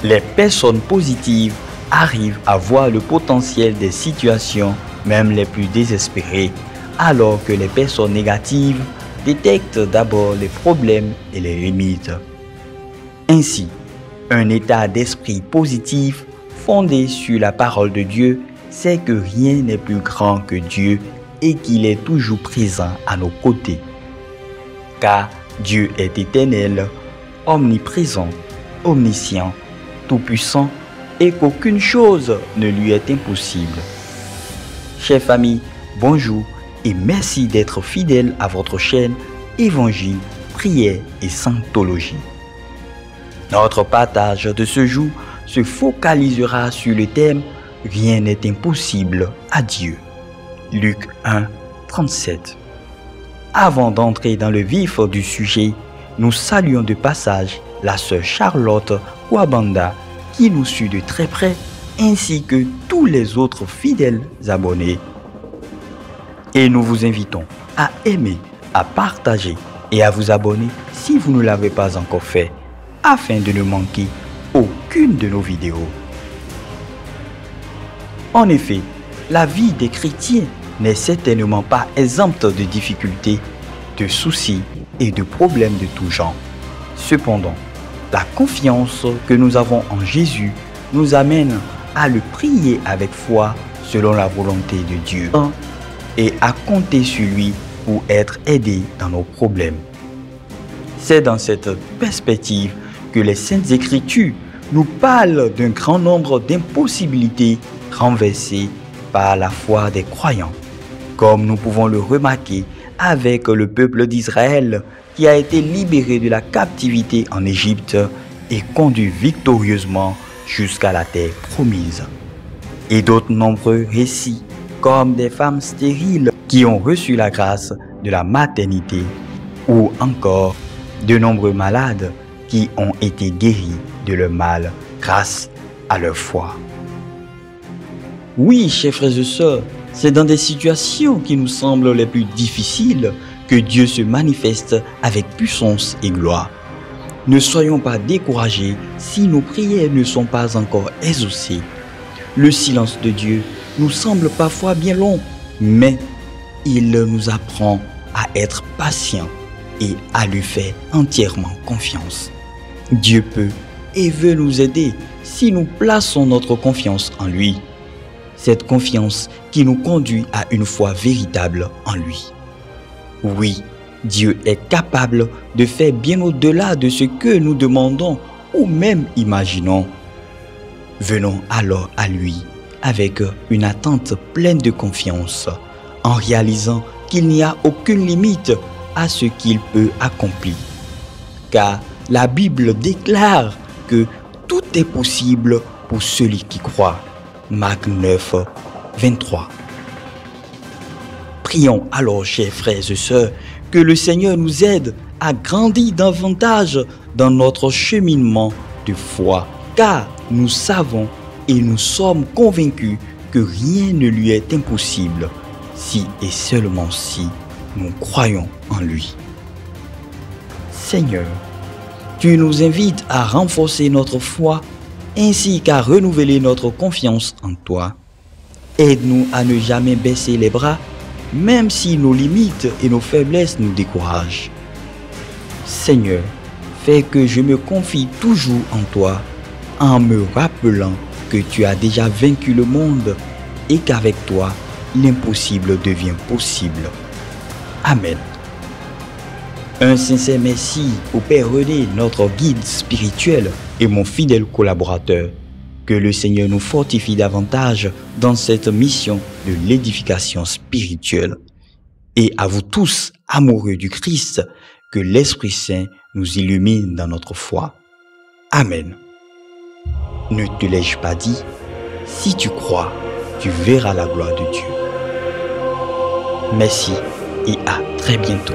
Les personnes positives arrivent à voir le potentiel des situations, même les plus désespérées, alors que les personnes négatives détectent d'abord les problèmes et les limites. Ainsi, un état d'esprit positif fondé sur la parole de Dieu, c'est que rien n'est plus grand que Dieu et qu'il est toujours présent à nos côtés. Car Dieu est éternel, omniprésent, omniscient, tout-puissant et qu'aucune chose ne lui est impossible. Chers familles, bonjour et merci d'être fidèles à votre chaîne Évangile, Prière et Sanctologie. Notre partage de ce jour se focalisera sur le thème « Rien n'est impossible à Dieu ». Luc 1, 37. Avant d'entrer dans le vif du sujet, nous saluons de passage la sœur Charlotte Kouabanda qui nous suit de très près ainsi que tous les autres fidèles abonnés. Et nous vous invitons à aimer, à partager et à vous abonner si vous ne l'avez pas encore fait afin de ne manquer aucune de nos vidéos. En effet, la vie des chrétiens n'est certainement pas exempte de difficultés, de soucis et de problèmes de tout genre. Cependant, la confiance que nous avons en Jésus nous amène à le prier avec foi selon la volonté de Dieu et à compter sur lui pour être aidés dans nos problèmes. C'est dans cette perspective que les Saintes Écritures nous parlent d'un grand nombre d'impossibilités renversées par la foi des croyants, comme nous pouvons le remarquer avec le peuple d'Israël qui a été libéré de la captivité en Égypte et conduit victorieusement jusqu'à la terre promise. Et d'autres nombreux récits, comme des femmes stériles qui ont reçu la grâce de la maternité, ou encore de nombreux malades qui ont été guéris de leur mal grâce à leur foi. Oui, chers frères et sœurs, c'est dans des situations qui nous semblent les plus difficiles que Dieu se manifeste avec puissance et gloire. Ne soyons pas découragés si nos prières ne sont pas encore exaucées. Le silence de Dieu nous semble parfois bien long, mais il nous apprend à être patients et à lui faire entièrement confiance. Dieu peut et veut nous aider si nous plaçons notre confiance en lui. Cette confiance qui nous conduit à une foi véritable en lui. Oui, Dieu est capable de faire bien au-delà de ce que nous demandons ou même imaginons. Venons alors à lui avec une attente pleine de confiance, en réalisant qu'il n'y a aucune limite à ce qu'il peut accomplir. Car la Bible déclare que tout est possible pour celui qui croit. Marc 9, 23. Prions alors, chers frères et sœurs, que le Seigneur nous aide à grandir davantage dans notre cheminement de foi, car nous savons et nous sommes convaincus que rien ne lui est impossible, si et seulement si nous croyons en lui. Seigneur, tu nous invites à renforcer notre foi ainsi qu'à renouveler notre confiance en toi. Aide-nous à ne jamais baisser les bras, même si nos limites et nos faiblesses nous découragent. Seigneur, fais que je me confie toujours en toi, en me rappelant que tu as déjà vaincu le monde et qu'avec toi, l'impossible devient possible. Amen. Un sincère merci au Père René, notre guide spirituel et mon fidèle collaborateur. Que le Seigneur nous fortifie davantage dans cette mission de l'édification spirituelle. Et à vous tous, amoureux du Christ, que l'Esprit Saint nous illumine dans notre foi. Amen. Ne te l'ai-je pas dit? Si tu crois, tu verras la gloire de Dieu. Merci et à très bientôt.